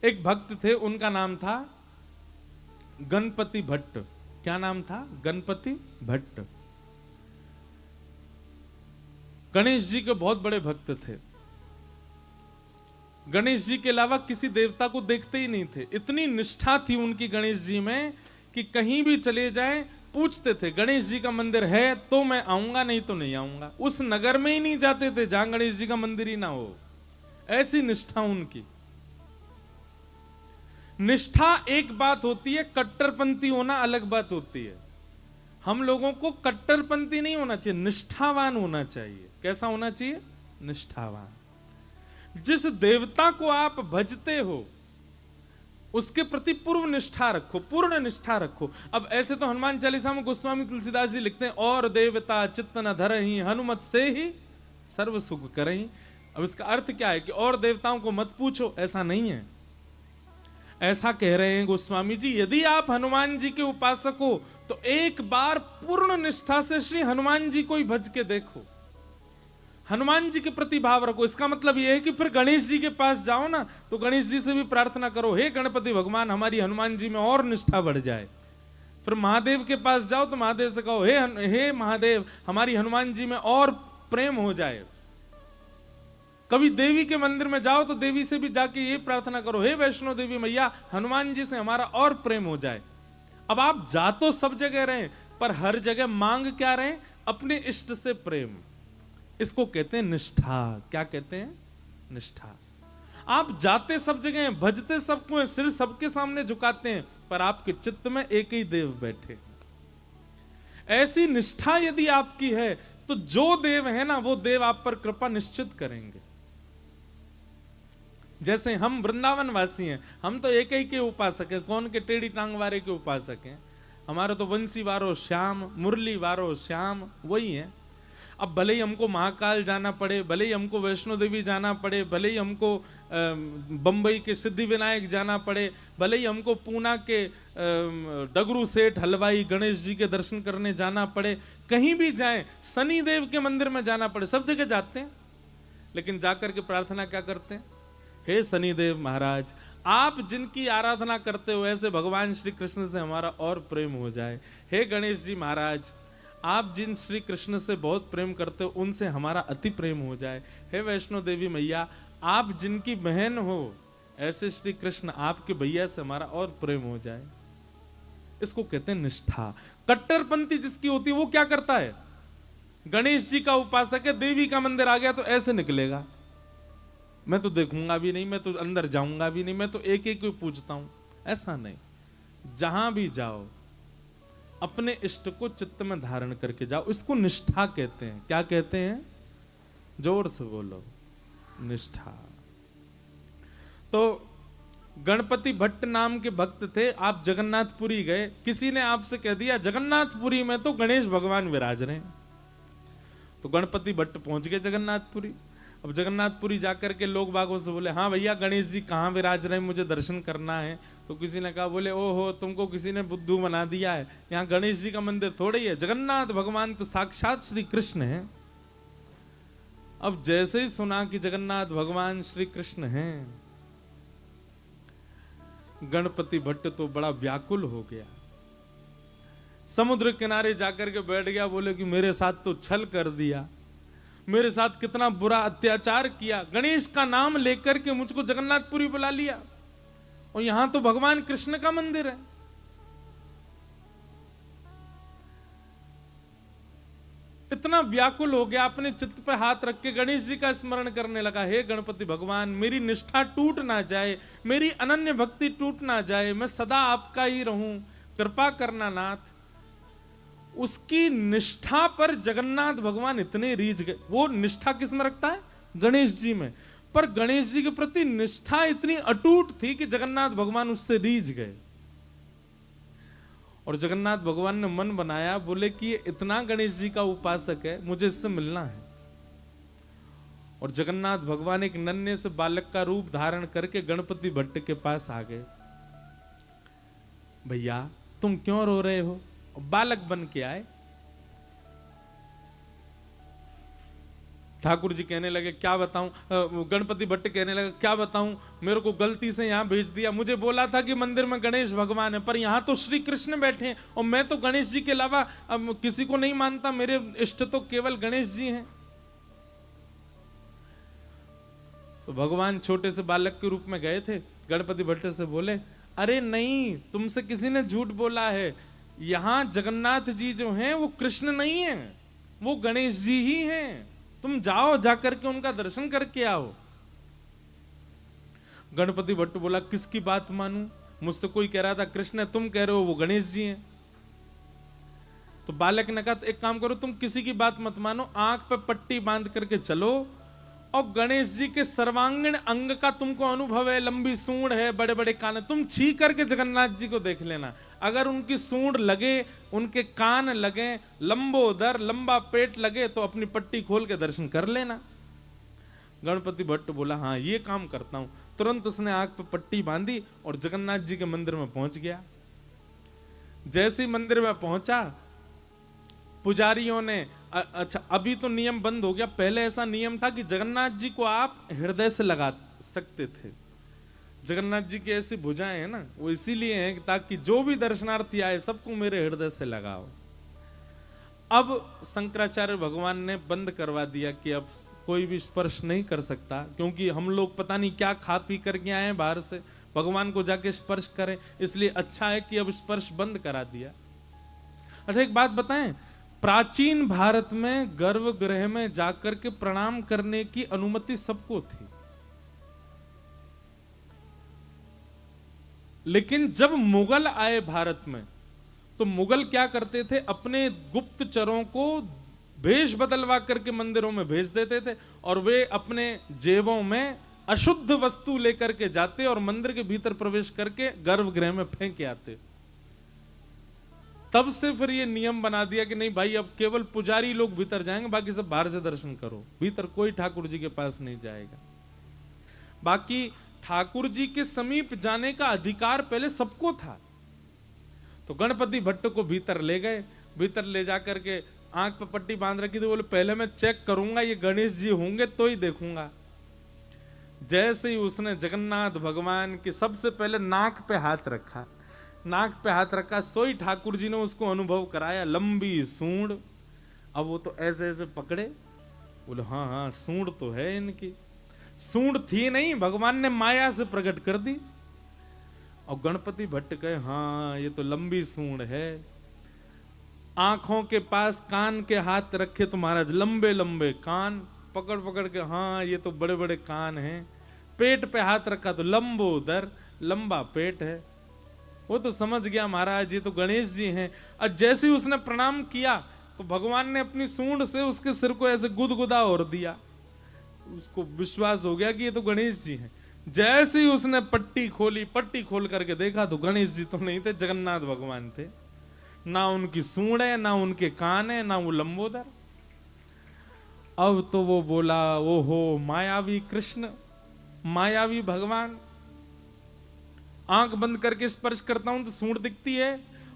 एक भक्त थे, उनका नाम था गणपति भट्ट। क्या नाम था? गणपति भट्ट। गणेश जी के बहुत बड़े भक्त थे। गणेश जी के अलावा किसी देवता को देखते ही नहीं थे। इतनी निष्ठा थी उनकी गणेश जी में कि कहीं भी चले जाएं पूछते थे गणेश जी का मंदिर है तो मैं आऊंगा, नहीं तो नहीं आऊंगा। उस नगर में ही नहीं जाते थे जहां गणेश जी का मंदिर ही ना हो। ऐसी निष्ठा उनकी। निष्ठा एक बात होती है, कट्टरपंथी होना अलग बात होती है। हम लोगों को कट्टरपंथी नहीं होना चाहिए, निष्ठावान होना चाहिए। कैसा होना चाहिए? निष्ठावान। जिस देवता को आप भजते हो उसके प्रति पूर्व निष्ठा रखो, पूर्ण निष्ठा रखो। अब ऐसे तो हनुमान चालीसा में गोस्वामी तुलसीदास जी लिखते हैं, और देवता चित्त न धरहि हनुमत से ही सर्व सुख करहि। अब इसका अर्थ क्या है कि और देवताओं को मत पूछो, ऐसा नहीं है। ऐसा कह रहे हैं गोस्वामी जी, यदि आप हनुमान जी के उपासक हो तो एक बार पूर्ण निष्ठा से श्री हनुमान जी को ही भज के देखो, हनुमान जी के प्रति भाव रखो। इसका मतलब यह है कि फिर गणेश जी के पास जाओ ना तो गणेश जी से भी प्रार्थना करो, हे गणपति भगवान हमारी हनुमान जी में और निष्ठा बढ़ जाए। फिर महादेव के पास जाओ तो महादेव से कहो, हे महादेव हमारी हनुमान जी में और प्रेम हो जाए। कभी देवी के मंदिर में जाओ तो देवी से भी जाके ये प्रार्थना करो, हे वैष्णो देवी मैया हनुमान जी से हमारा और प्रेम हो जाए। अब आप जा तो सब जगह रहे, पर हर जगह मांग क्या रहे? अपने इष्ट से प्रेम। इसको कहते हैं निष्ठा। क्या कहते हैं? निष्ठा। आप जाते सब जगह हैं, भजते सबको हैं, सिर सबके सामने झुकाते हैं, पर आपके चित्त में एक ही देव बैठे। ऐसी निष्ठा यदि आपकी है तो जो देव है ना वो देव आप पर कृपा निश्चित करेंगे। जैसे हम वृंदावन वासी हैं, हम तो एक ही के उपासक हैं। कौन के? टेढ़ी टांग वाले के उपासक हैं। हमारे तो बंसी वारो श्याम, मुरली वारो श्याम, वही है। अब भले ही हमको महाकाल जाना पड़े, भले ही हमको वैष्णो देवी जाना पड़े, भले ही हमको बंबई के सिद्धि विनायक जाना पड़े, भले ही हमको पूना के डगरू सेठ हलवाई गणेश जी के दर्शन करने जाना पड़े, कहीं भी जाएं, शनि देव के मंदिर में जाना पड़े, सब जगह जाते हैं। लेकिन जाकर के प्रार्थना क्या करते हैं? हे शनिदेव महाराज, आप जिनकी आराधना करते हो ऐसे भगवान श्री कृष्ण से हमारा और प्रेम हो जाए। हे गणेश जी महाराज, आप जिन श्री कृष्ण से बहुत प्रेम करते हो उनसे हमारा अति प्रेम हो जाए। हे वैष्णो देवी मैया, आप जिनकी बहन हो ऐसे श्री कृष्ण आपके भैया से हमारा और प्रेम हो जाए। इसको कहते हैं निष्ठा। कट्टरपंथी जिसकी होती है वो क्या करता है? गणेश जी का उपासक है, देवी का मंदिर आ गया तो ऐसे निकलेगा, मैं तो देखूंगा भी नहीं, मैं तो अंदर जाऊंगा भी नहीं, मैं तो एक एक को पूछता हूं। ऐसा नहीं, जहां भी जाओ अपने इष्ट को चित्त में धारण करके जाओ। इसको निष्ठा कहते हैं। क्या कहते हैं? जोर से बोलो, निष्ठा। तो गणपति भट्ट नाम के भक्त थे। आप जगन्नाथपुरी गए, किसी ने आपसे कह दिया जगन्नाथपुरी में तो गणेश भगवान विराज रहे हैं। तो गणपति भट्ट पहुंच गए जगन्नाथपुरी। अब जगन्नाथपुरी जाकर के लोग बागों से बोले, हाँ भैया गणेश जी कहाँ विराज रहे हैं, मुझे दर्शन करना है। तो किसी ने कहा, बोले ओहो तुमको किसी ने बुद्धू बना दिया है, यहाँ गणेश जी का मंदिर थोड़े ही है, जगन्नाथ भगवान तो साक्षात श्री कृष्ण है। अब जैसे ही सुना कि जगन्नाथ भगवान श्री कृष्ण हैं, गणपति भट्ट तो बड़ा व्याकुल हो गया, समुद्र किनारे जाकर के बैठ गया। बोले कि मेरे साथ तो छल कर दिया, मेरे साथ कितना बुरा अत्याचार किया, गणेश का नाम लेकर के मुझको जगन्नाथपुरी बुला लिया, और यहां तो भगवान कृष्ण का मंदिर है। इतना व्याकुल हो गया, अपने चित्त पे हाथ रख के गणेश जी का स्मरण करने लगा, हे गणपति भगवान मेरी निष्ठा टूट ना जाए, मेरी अनन्य भक्ति टूट ना जाए, मैं सदा आपका ही रहूं, कृपा करना नाथ। उसकी निष्ठा पर जगन्नाथ भगवान इतने रीझ गए। वो निष्ठा किस में रखता है? गणेश जी में। पर गणेश जी के प्रति निष्ठा इतनी अटूट थी कि जगन्नाथ भगवान उससे रीझ गए। और जगन्नाथ भगवान ने मन बनाया, बोले कि ये इतना गणेश जी का उपासक है, मुझे इससे मिलना है। और जगन्नाथ भगवान एक नन्हे से बालक का रूप धारण करके गणपति भट्ट के पास आ गए। भैया तुम क्यों रो रहे हो? बालक बन के आए। ठाकुर जी कहने लगे क्या बताऊं, गणपति भट्ट कहने लगे क्या बताऊं, मेरे को गलती से यहाँ भेज दिया, मुझे बोला था कि मंदिर में गणेश भगवान है, पर यहाँ तो श्री कृष्ण बैठे हैं और मैं तो गणेश जी के अलावा किसी को नहीं मानता, मेरे इष्ट तो केवल गणेश जी हैं। तो भगवान छोटे से बालक के रूप में गए थे, गणपति भट्ट से बोले अरे नहीं, तुमसे किसी ने झूठ बोला है, यहाँ जगन्नाथ जी जो हैं वो कृष्ण नहीं है, वो गणेश जी ही हैं, तुम जाओ, जाकर के उनका दर्शन करके आओ। गणपति भट्ट बोला किसकी बात मानूं, मुझसे कोई कह रहा था कृष्ण है, तुम कह रहे हो वो गणेश जी हैं। तो बालक ने कहा एक काम करो, तुम किसी की बात मत मानो, आंख पे पट्टी बांध करके चलो और गणेश जी के सर्वांगीण अंग का तुमको अनुभव है, लंबी सूंड है, बड़े बड़े कान है, तुम छी करके जगन्नाथ जी को देख लेना, अगर उनकी सूंड लगे, उनके कान लगे, लंबोदर लंबा पेट लगे तो अपनी पट्टी खोल के दर्शन कर लेना। गणपति भट्ट बोला हाँ ये काम करता हूं। तुरंत उसने आंख पे पट्टी बांधी और जगन्नाथ जी के मंदिर में पहुंच गया। जैसे ही मंदिर में पहुंचा, पुजारियों ने, अच्छा अभी तो नियम बंद हो गया, पहले ऐसा नियम था कि जगन्नाथ जी को आप हृदय से लगा सकते थे। जगन्नाथ जी की ऐसी भुजाएं हैं ना, वो इसीलिए हैं ताकि जो भी दर्शनार्थी आए सबको मेरे हृदय से लगाओ। अब शंकराचार्य भगवान ने बंद करवा दिया कि अब कोई भी स्पर्श नहीं कर सकता, क्योंकि हम लोग पता नहीं क्या खा पी करके आए हैं बाहर से, भगवान को जाके स्पर्श करें, इसलिए अच्छा है कि अब स्पर्श बंद करा दिया। अच्छा एक बात बताएं, प्राचीन भारत में गर्भगृह में जाकर के प्रणाम करने की अनुमति सबको थी, लेकिन जब मुगल आए भारत में तो मुगल क्या करते थे, अपने गुप्तचरों को भेष बदलवा करके मंदिरों में भेज देते थे और वे अपने जेबों में अशुद्ध वस्तु लेकर के जाते और मंदिर के भीतर प्रवेश करके गर्भगृह में फेंक आते। तब से फिर ये नियम बना दिया कि नहीं भाई, अब केवल पुजारी लोग भीतर जाएंगे, बाकी सब बाहर से दर्शन करो, भीतर कोई ठाकुर जी के पास नहीं जाएगा। बाकी ठाकुर जी के समीप जाने का अधिकार पहले सबको था। तो गणपति भट्ट को भीतर ले गए, भीतर ले जाकर के आंख पे पट्टी बांध रखी थी, बोले पहले मैं चेक करूंगा ये गणेश जी होंगे तो ही देखूंगा। जैसे ही उसने जगन्नाथ भगवान के सबसे पहले नाक पे हाथ रखा, नाक पे हाथ रखा, सोई ठाकुर जी ने उसको अनुभव कराया, लंबी सूंड। अब वो तो ऐसे ऐसे पकड़े, बोले हाँ हाँ सूंड तो है इनकी, सूंड थी नहीं, भगवान ने माया से प्रकट कर दी। और गणपति भट्ट कहे हाँ ये तो लंबी सूंड है। आंखों के पास कान के हाथ रखे तो महाराज लंबे लंबे कान, पकड़ पकड़ के हाँ ये तो बड़े बड़े कान हैं। पेट पे हाथ रखा तो लंबोदर लंबा पेट है। वो तो समझ गया महाराज ये तो गणेश जी हैं। और जैसे ही उसने प्रणाम किया तो भगवान ने अपनी सूंड से उसके सिर को ऐसे गुदगुदा और दिया, उसको विश्वास हो गया कि ये तो गणेश जी हैं। जैसे ही उसने पट्टी खोली, पट्टी खोल करके देखा तो गणेश जी तो नहीं थे, जगन्नाथ भगवान थे। ना उनकी सूंड है, ना उनके कान है, ना वो लंबोदर। अब तो वो बोला ओहो मायावी कृष्ण, मायावी भगवान। आंख बंद करके स्पर्श करता हूं तो सूंड दिखती है,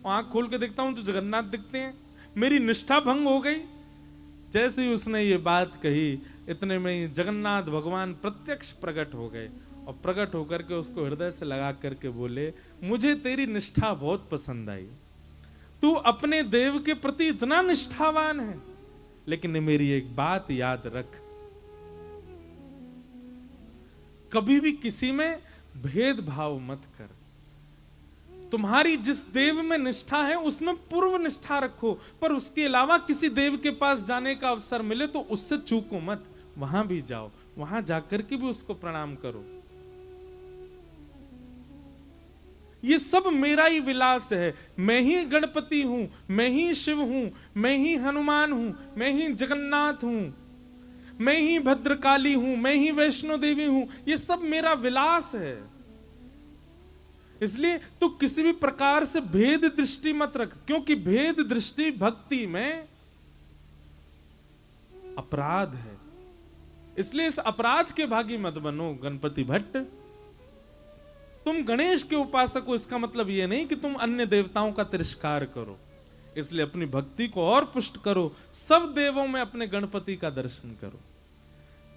आंख खोल के देखता हूं तो जगन्नाथ दिखते हैं, मेरी निष्ठा भंग हो गई। जैसे ही उसने ये बात कही इतने में ही जगन्नाथ भगवान प्रत्यक्ष प्रकट हो गए और प्रकट होकर के उसको हृदय से लगा करके बोले मुझे तेरी निष्ठा बहुत पसंद आई, तू अपने देव के प्रति इतना निष्ठावान है, लेकिन मेरी एक बात याद रख, कभी भी किसी में भेदभाव मत कर। तुम्हारी जिस देव में निष्ठा है उसमें पूर्व निष्ठा रखो, पर उसके अलावा किसी देव के पास जाने का अवसर मिले तो उससे चूको मत, वहां भी जाओ, वहां जाकर के भी उसको प्रणाम करो। ये सब मेरा ही विलास है, मैं ही गणपति हूं, मैं ही शिव हूं, मैं ही हनुमान हूं, मैं ही जगन्नाथ हूं, मैं ही भद्रकाली हूं, मैं ही वैष्णो देवी हूं, ये सब मेरा विलास है। इसलिए तो किसी भी प्रकार से भेद दृष्टि मत रख, क्योंकि भेद दृष्टि भक्ति में अपराध है। इसलिए इस अपराध के भागी मत बनो गणपति भट्ट। तुम गणेश के उपासक हो इसका मतलब यह नहीं कि तुम अन्य देवताओं का तिरस्कार करो। इसलिए अपनी भक्ति को और पुष्ट करो, सब देवों में अपने गणपति का दर्शन करो।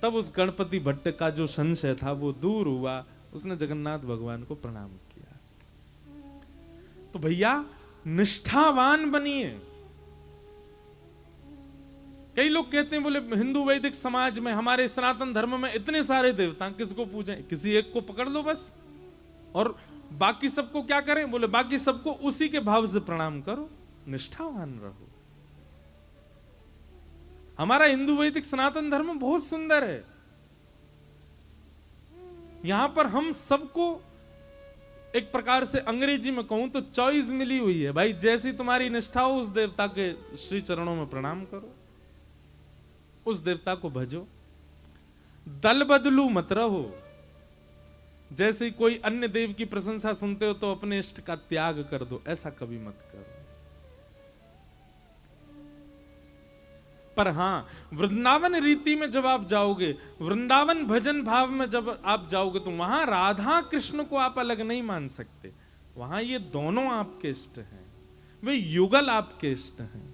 तब उस गणपति भट्ट का जो संशय था वो दूर हुआ, उसने जगन्नाथ भगवान को प्रणाम किया। तो भैया निष्ठावान बनिए। कई लोग कहते हैं, बोले हिंदू वैदिक समाज में, हमारे सनातन धर्म में इतने सारे देवता, किसको पूजें? किसी एक को पकड़ लो बस, और बाकी सबको क्या करें? बोले बाकी सबको उसी के भाव से प्रणाम करो, निष्ठावान रहो। हमारा हिंदू वैदिक सनातन धर्म बहुत सुंदर है। यहां पर हम सबको एक प्रकार से अंग्रेजी में कहूं तो चॉइस मिली हुई है भाई, जैसी तुम्हारी निष्ठा हो उस देवता के श्री चरणों में प्रणाम करो, उस देवता को भजो, दल बदलू मत रहो। जैसे कोई अन्य देव की प्रशंसा सुनते हो तो अपने इष्ट का त्याग कर दो, ऐसा कभी मत करो। पर हां, वृंदावन रीति में जब आप जाओगे, वृंदावन भजन भाव में जब आप जाओगे, तो वहां राधा कृष्ण को आप अलग नहीं मान सकते। वहां ये दोनों आपके इष्ट हैं, वे युगल आपके इष्ट हैं।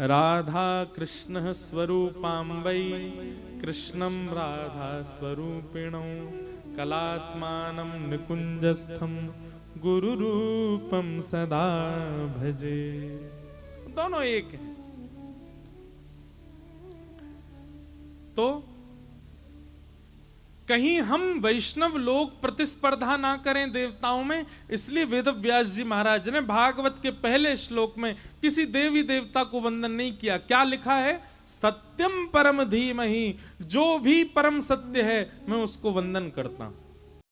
राधा कृष्ण स्वरूपां वै कृष्णं राधा स्वरूपिणौ कलात्मानं निकुंजस्थं गुरु रूपम सदा भजे। दोनों एक हैं। तो कहीं हम वैष्णव लोग प्रतिस्पर्धा ना करें देवताओं में, इसलिए वेदव्यास जी महाराज ने भागवत के पहले श्लोक में किसी देवी देवता को वंदन नहीं किया। क्या लिखा है? सत्यम परम धीमहि, जो भी परम सत्य है मैं उसको वंदन करता हूं।